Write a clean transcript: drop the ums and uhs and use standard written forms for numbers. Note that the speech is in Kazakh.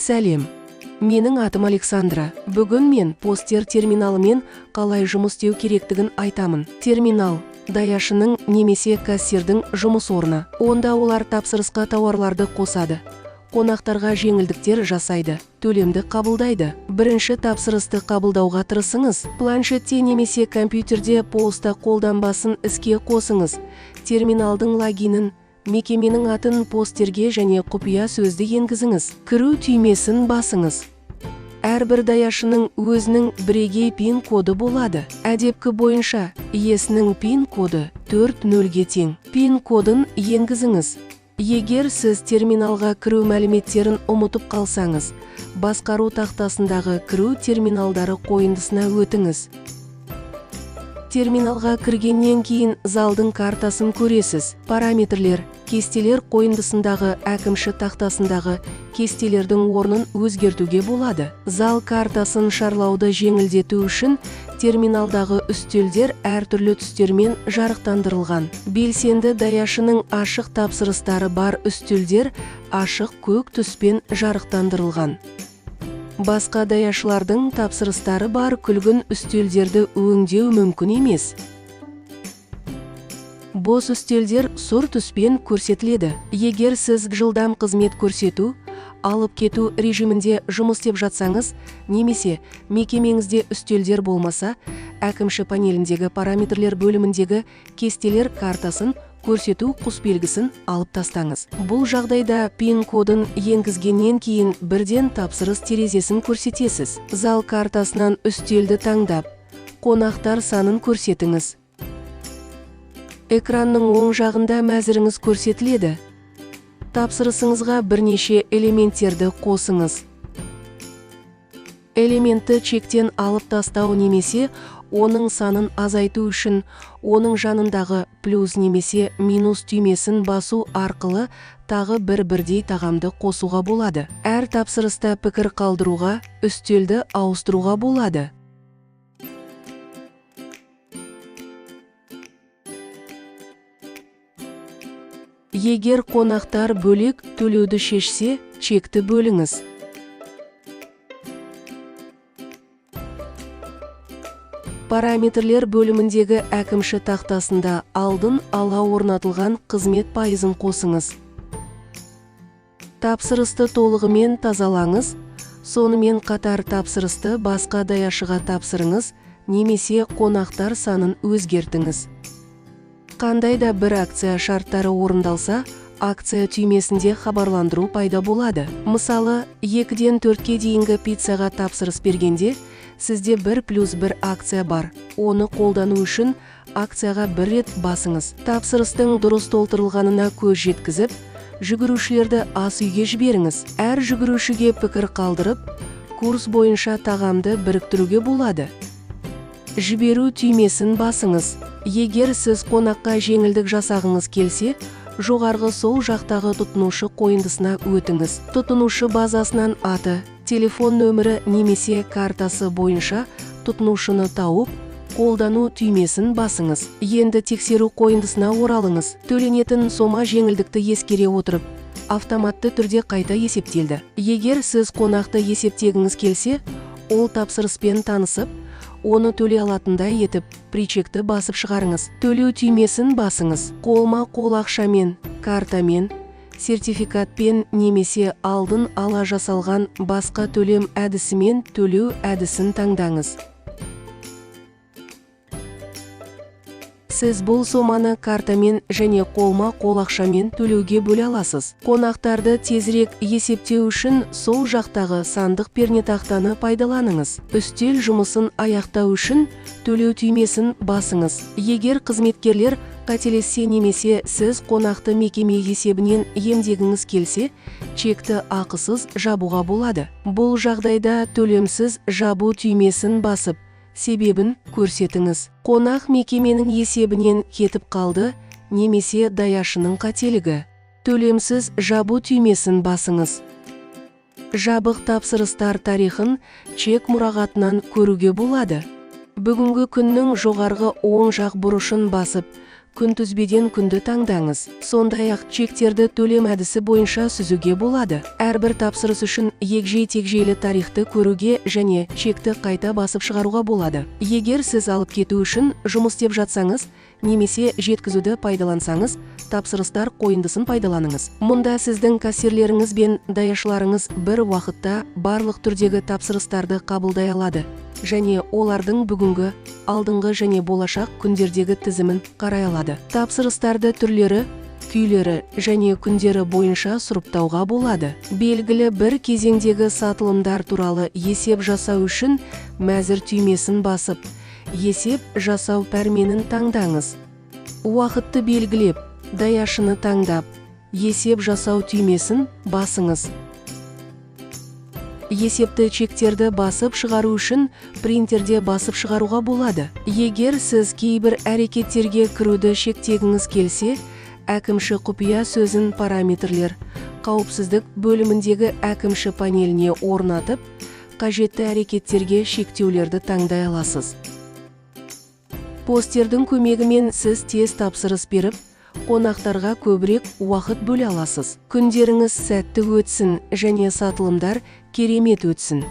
Сәлем. Менің атым Александра. Бүгін мен постер терминалымен қалай жұмыс істеу керектігін айтамын. Терминал даяшының немесе кассирдің жұмыс орны. Онда олар тапсырысқа тауарларды қосады. Қонақтарға жеңілдіктер жасайды, төлемді қабылдайды. Бірінші тапсырысты қабылдауға тырысыңыз. Планшетте немесе компьютерде поста қолданбасын іске қосыңыз. Терминалдың логинін, мекеменің атын постерге және құпия сөзді енгізіңіз. Кіру түймесін басыңыз. Әрбір даяшының өзінің бірегей пин коды болады. Әдепкі бойынша иесінің пин коды 4-0-ге тең. Пин кодын енгізіңіз. Егер сіз терминалға кіру мәліметтерін ұмытып қалсаңыз, басқару тақтасындағы кіру терминалдары қойындысына өтіңіз. Терминалға кіргеннен кейін залдың картасын көресіз. Параметрлер, кестелер қойындысындағы әкімші тақтасындағы кестелердің орнын өзгертуге болады. Зал картасын шарлауды жеңілдету үшін терминалдағы үстелдер әртүрлі түстермен жарықтандырылған. Белсенді даяшының ашық тапсырыстары бар үстелдер ашық көк түспен жарықтандырылған. Басқа даяшылардың тапсырыстары бар күлгін үстелдерді өңдеу мүмкін емес. Бос үстелдер сұр түспен көрсетіледі. Егер сіз жылдам қызмет көрсету, алып кету режимінде жұмыс істеп жатсаңыз, немесе мекемеңізде үстелдер болмаса, әкімші панеліндегі параметрлер бөліміндегі кестелер картасын көрсету құсбелгісін алып тастаңыз. Бұл жағдайда пин кодын енгізгеннен кейін бірден тапсырыс терезесін көрсетесіз. Зал картасынан үстелді таңдап, қонақтар санын көрсетіңіз. Экранның оң жағында мәзіріңіз көрсетіледі. Тапсырысыңызға бірнеше элементтерді қосыңыз. Элементті чектен алып тастау немесе оның санын азайту үшін оның жанындағы плюс немесе минус түймесін басу арқылы тағы бірдей тағамды қосуға болады. Әр тапсырыста пікір қалдыруға, үстелді ауыстыруға болады. Егер қонақтар бөлек төлеуді шешсе, чекті бөліңіз. Параметрлер бөліміндегі әкімші тақтасында алдын ала орнатылған қызмет пайызын қосыңыз. Тапсырысты толығымен тазалаңыз, сонымен қатар тапсырысты басқа даяшыға тапсырыңыз, немесе қонақтар санын өзгертіңіз. Қандай да бір акция шарттары орындалса, акция түймесінде хабарландыру пайда болады. Мысалы, 2-ден 4-ке дейінгі пиццаға тапсырыс бергенде, сізде 1+1 акция бар. Оны қолдану үшін акцияға бір рет басыңыз. Тапсырыстың дұрыс толтырылғанына көз жеткізіп, жүгірушілерді ас үйге жіберіңіз. Әр жүгірушіге пікір қалдырып, курс бойынша тағамды біріктіруге болады. Жіберу түймесін басыңыз. Егер сіз қонаққа жеңілдік жасағыңыз келсе, жоғарғы сол жақтағы тұтынушы қойындысына өтіңіз. Тұтынушы базасынан аты, телефон нөмірі немесе картасы бойынша тұтынушыны тауып, қолдану түймесін басыңыз. Енді тексеру қойындысына оралыңыз. Төленетін сома жеңілдікті ескере отырып, автоматты түрде қайта есептелді. Егер сіз қонақты есептегіңіз келсе, ол тапсырыспен танысып, оны төле алатындай етіп, причекті басып шығарыңыз. Төлеу түймесін басыңыз. Қолма-қол ақшамен, картамен, сертификатпен немесе алдын ала жасалған басқа төлем әдісімен төлеу әдісін таңдаңыз. Сіз бұл соманы картамен және қолма-қол ақшамен төлеуге бөле аласыз. Қонақтарды тезірек есептеу үшін сол жақтағы сандық пернетақтаны пайдаланыңыз. Үстел жұмысын аяқтау үшін төлеу түймесін басыңыз. Егер қызметкерлер қателессе немесе сіз қонақты мекеме есебінен емдегіңіз келсе, чекті ақысыз жабуға болады. Бұл жағдайда төлемсіз жабу түймесін басып, себебін көрсетіңіз. Қонақ мекеменің есебінен кетіп қалды, немесе даяшының қателігі. Төлемсіз жабу түймесін басыңыз. Жабық тапсырыстар тарихын чек мұрағатынан көруге болады. Бүгінгі күннің жоғарғы оң жақ бұрышын басып, күнтізбеден күнді таңдаңыз. Сондай-ақ чектерді төлем әдісі бойынша сүзуге болады. Әрбір тапсырыс үшін егжей-тегжейлі тарихты көруге және чекті қайта басып шығаруға болады. Егер сіз алып кету үшін жұмыс істеп жатсаңыз, немесе жеткізуді пайдалансаңыз, тапсырыстар қойындысын пайдаланыңыз. Мұнда сіздің кассирлеріңіз бен даяшыларыңыз бір уақытта барлық түрдегі тапсырыстарды қабылдай алады және олардың бүгінгі, алдыңғы және болашақ күндердегі тізімін қарай алады. Тапсырыстарды түрлері, күйлері және күндері бойынша сұрыптауға болады. Белгілі бір кезеңдегі сатылымдар туралы есеп жасау үшін мәзір түймесін басып, есеп жасау пәрменін таңдаңыз. Уақытты белгілеп, даяшыны таңдап, есеп жасау түймесін басыңыз. Есепті чектерді басып шығару үшін принтерде басып шығаруға болады. Егер сіз кейбір әрекеттерге кіруді шектегіңіз келсе, әкімші құпия сөзін параметрлер қауіпсіздік бөліміндегі әкімші панеліне орнатып, қажетті әрекеттерге шектеулерді таңдай аласыз. Постердің көмегімен сіз тез тапсырыс беріп, қонақтарға көбірек уақыт бөле аласыз. Күндеріңіз сәтті өтсін және сатылымдар керемет өтсін.